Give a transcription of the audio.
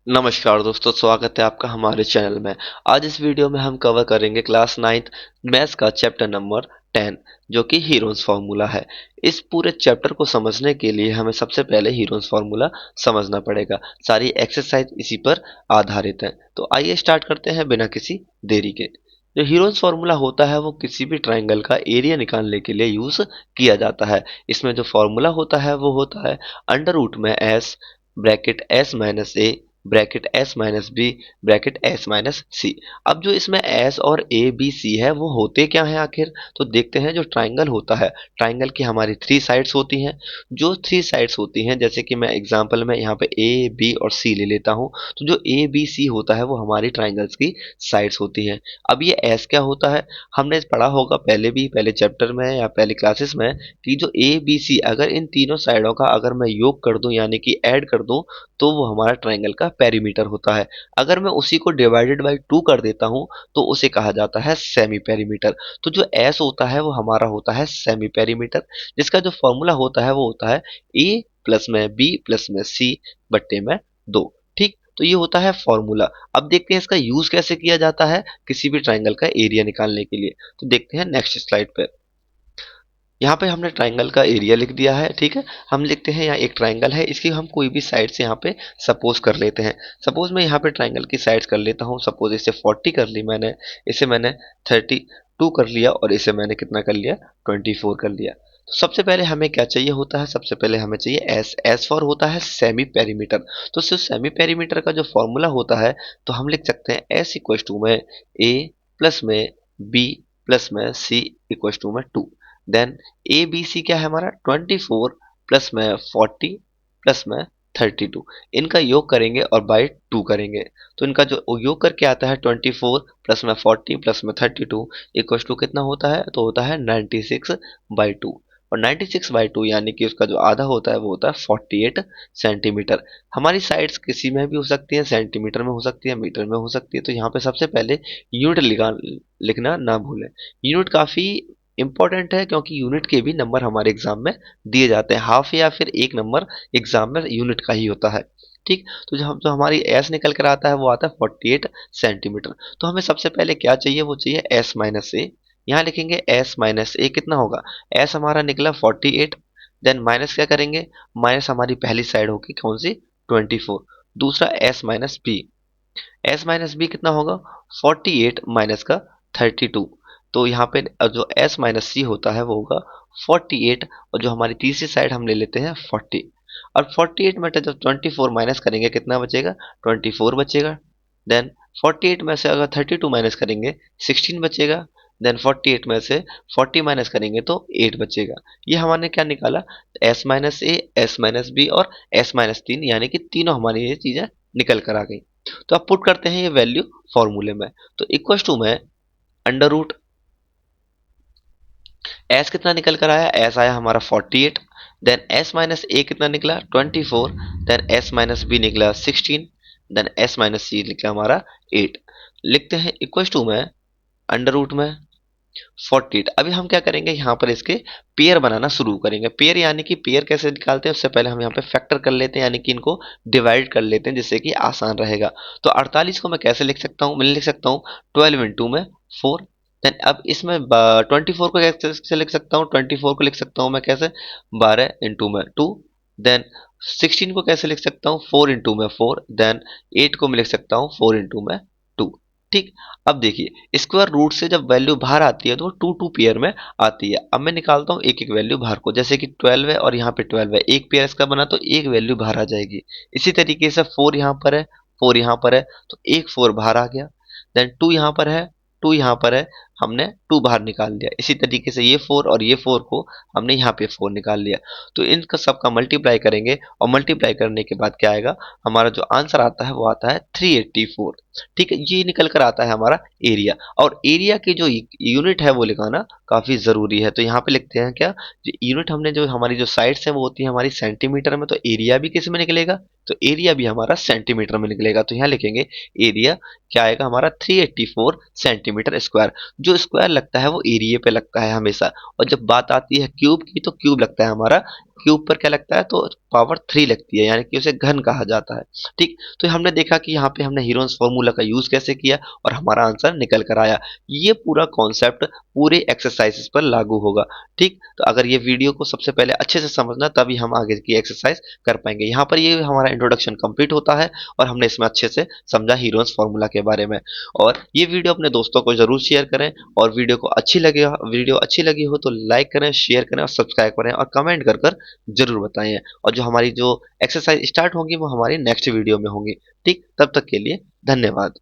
नमस्कार दोस्तों, स्वागत है आपका हमारे चैनल में। आज इस वीडियो में हम कवर करेंगे क्लास 9th मैथ्स का चैप्टर नंबर 10 जो कि हीरोन्स फार्मूला है। इस पूरे चैप्टर को समझने के लिए हमें सबसे पहले हीरोन्स फार्मूला समझना पड़ेगा। सारी एक्सरसाइज इसी पर आधारित है। तो आइए स्टार्ट करते हैं बिना किसी देरी के। जो हीरोन्स फार्मूला होता है वो किसी भी ट्राइंगल का एरिया निकालने के लिए यूज किया जाता है। इसमें जो फार्मूला होता है वो होता है अंडर रूट में S bracket S minus A bracket S minus B bracket S minus C. अब जो इसमें एस और ए बी सी है वो होते क्या है आखिर, तो देखते हैं। जो ट्राइंगल होता है, ट्राइंगल की हमारी थ्री साइड्स होती हैं। जो थ्री साइड्स होती हैं, जैसे कि मैं एग्जांपल में यहाँ पे ए बी और सी ले लेता हूँ, तो जो ए बी सी होता है वो हमारी ट्राइंगल्स की साइड्स होती हैं। अब ये एस क्या होता है, हमने पढ़ा होगा पहले चैप्टर में या पहले क्लासेस में कि जो ए बी सी अगर इन तीनों साइडों का अगर मैं योग कर दूं यानी कि ऐड कर दूं तो वो हमारा ट्राइंगल का पेरीमीटर होता है। अगर मैं उसी को डिवाइडेड बाई 2 कर देता हूं तो उसे कहा जाता है सेमी पेरीमीटर। तो जो एस होता है वो हमारा होता है सेमी पेरीमीटर, जिसका जो फॉर्मूला होता है वो होता है ए प्लस में बी प्लस में सी बट्टे में 2। ठीक, तो ये होता है फॉर्मूला। अब देखते हैं इसका यूज कैसे किया जाता है किसी भी ट्राइंगल का एरिया निकालने के लिए। तो देखते हैं नेक्स्ट स्लाइड पे। यहाँ पे हमने ट्राइंगल का एरिया लिख दिया है। ठीक है, हम लिखते हैं यहाँ एक ट्राइंगल है, इसकी हम कोई भी साइड से यहाँ पे सपोज कर लेते हैं। सपोज मैं यहाँ पे ट्राइंगल की साइड्स कर लेता हूँ। सपोज इसे 40 कर ली मैंने, इसे मैंने 32 कर लिया और इसे मैंने कितना कर लिया, 24 कर लिया। तो सबसे पहले हमें क्या चाहिए होता है, सबसे पहले हमें चाहिए एस। एस फॉर होता है सेमी पेरीमीटर। तो सिर्फ सेमी पेरीमीटर का जो फॉर्मूला होता है तो हम लिख सकते हैं एस इक्व टू में ए प्लस में बी प्लस में सी इक्व टू में 2। देन ए बी सी क्या है हमारा, 24 प्लस में 40 प्लस में 32। इनका योग करेंगे और बाई 2 करेंगे। तो इनका जो योग करके आता है 24 प्लस में 40 प्लस में 32 इक्वल टू कितना होता है, तो होता है 96/2। और 96/2 यानी कि उसका जो आधा होता है वो होता है 48 सेंटीमीटर। हमारी साइड्स किसी में भी हो सकती है, सेंटीमीटर में हो सकती है, मीटर में हो सकती है। तो यहाँ पे सबसे पहले यूनिट लिखना ना भूलें। यूनिट काफी इंपॉर्टेंट है क्योंकि यूनिट के भी नंबर हमारे एग्जाम में दिए जाते हैं। हाफ या फिर एक नंबर एग्जाम में यूनिट का ही होता है। ठीक, तो जो हमारी एस निकल कर आता है वो आता है 48 सेंटीमीटर। तो हमें सबसे पहले क्या चाहिए, वो चाहिए एस माइनस ए। यहाँ लिखेंगे एस माइनस ए कितना होगा, एस हमारा निकला 48। देन माइनस क्या करेंगे, माइनस हमारी पहली साइड होगी कौन सी, 24। दूसरा S minus B, S minus B कितना होगा, 48 माइनस का 32। तो यहाँ पे जो एस माइनस सी होता है वो होगा 48, और जो हमारी तीसरी साइड हम ले लेते हैं 40। और 48 में जब 24 माइनस करेंगे कितना बचेगा, 24 बचेगा। देन 48 में से अगर 32 माइनस करेंगे 16 बचेगा। देन 48 में से 40 माइनस करेंगे तो 8 बचेगा। ये हमारे क्या निकाला, S minus A S minus B और एस माइनस 3, यानी कि तीनों हमारी ये चीजें निकल कर आ गई। तो अब पुट करते हैं ये वैल्यू फॉर्मूले में। तो इक्वल टू में अंडर रूट एस कितना निकल कर आया, एस आया हमारा 48। देन एस माइनस ए कितना निकला, 24। देन एस माइनस बी निकला 16। देन एस माइनस सी निकला हमारा 8। लिखते हैं इक्वल टू में अंडर रूट में 48। अभी हम क्या करेंगे, यहाँ पर इसके पेयर बनाना शुरू करेंगे। पेयर यानी कि पेयर कैसे निकालते हैं, उससे पहले हम यहाँ पे फैक्टर कर लेते हैं, यानी कि इनको डिवाइड कर लेते हैं जिससे कि आसान रहेगा। तो 48 को मैं कैसे लिख सकता हूँ, मैं लिख सकता हूँ 12 इंटू में 4। देन अब इसमें 24 को कैसे लिख सकता हूँ, 24 को लिख सकता हूँ मैं कैसे, 12 इंटू में 2। देन 16 को कैसे लिख सकता हूँ, 4 इंटू में 4। देन 8 को मैं लिख सकता हूँ 4 इंटू में 2। ठीक, अब देखिए स्क्वायर रूट से जब वैल्यू बाहर आती है तो वो 2 पेयर में आती है। अब मैं निकालता हूँ एक एक वैल्यू बाहर को, जैसे कि 12 है और यहाँ पे 12 है, एक पेयर इसका बना तो एक वैल्यू बाहर आ जाएगी। इसी तरीके से 4 यहाँ पर है, 4 यहाँ पर है, तो एक 4 बाहर आ गया। देन 2 यहाँ पर है, 2 यहाँ पर है, हमने 2 बाहर निकाल लिया। इसी तरीके से ये 4 और ये 4 को हमने यहाँ पे 4 निकाल लिया। तो इनका सबका मल्टीप्लाई करेंगे और मल्टीप्लाई करने के बाद क्या आएगा, हमारा जो आंसर आता है वो आता है 384। ठीक है, ये निकल कर आता है हमारा एरिया। और एरिया की जो यूनिट है वो लिखाना काफी जरूरी है। तो यहाँ पे लिखते हैं क्या, जो यूनिट हमने जो हमारी जो साइड्स है वो होती है हमारी सेंटीमीटर में, तो एरिया भी किस में निकलेगा, तो एरिया भी हमारा सेंटीमीटर में निकलेगा। तो यहाँ लिखेंगे एरिया क्या आएगा हमारा 384 सेंटीमीटर स्क्वायर। जो स्क्वायर लगता है वो एरिया पे लगता है हमेशा, और जब बात आती है क्यूब की तो क्यूब लगता है हमारा क्यूब पर क्या लगता है तो पावर 3 लगती है, यानी कि उसे घन कहा जाता है। ठीक, तो हमने देखा कि यहाँ पे हमने हीरोन्स फॉर्मूला का यूज कैसे किया और हमारा आंसर निकल कर आया। ये पूरा कॉन्सेप्ट पूरे एक्सरसाइजेस पर लागू होगा। ठीक, तो अगर ये वीडियो को सबसे पहले अच्छे से समझना तभी हम आगे की एक्सरसाइज कर पाएंगे। यहाँ पर ये हमारा इंट्रोडक्शन कंप्लीट होता है और हमने इसमें अच्छे से समझा हीरोन्स फॉर्मूला के बारे में। और ये वीडियो अपने दोस्तों को जरूर शेयर करें, और वीडियो अच्छी लगी हो तो लाइक करें, शेयर करें और सब्सक्राइब करें और कमेंट कर कर जरूर बताएं। और जो हमारी जो एक्सरसाइज स्टार्ट होंगी वो हमारी नेक्स्ट वीडियो में होंगी। ठीक, तब तक के लिए धन्यवाद।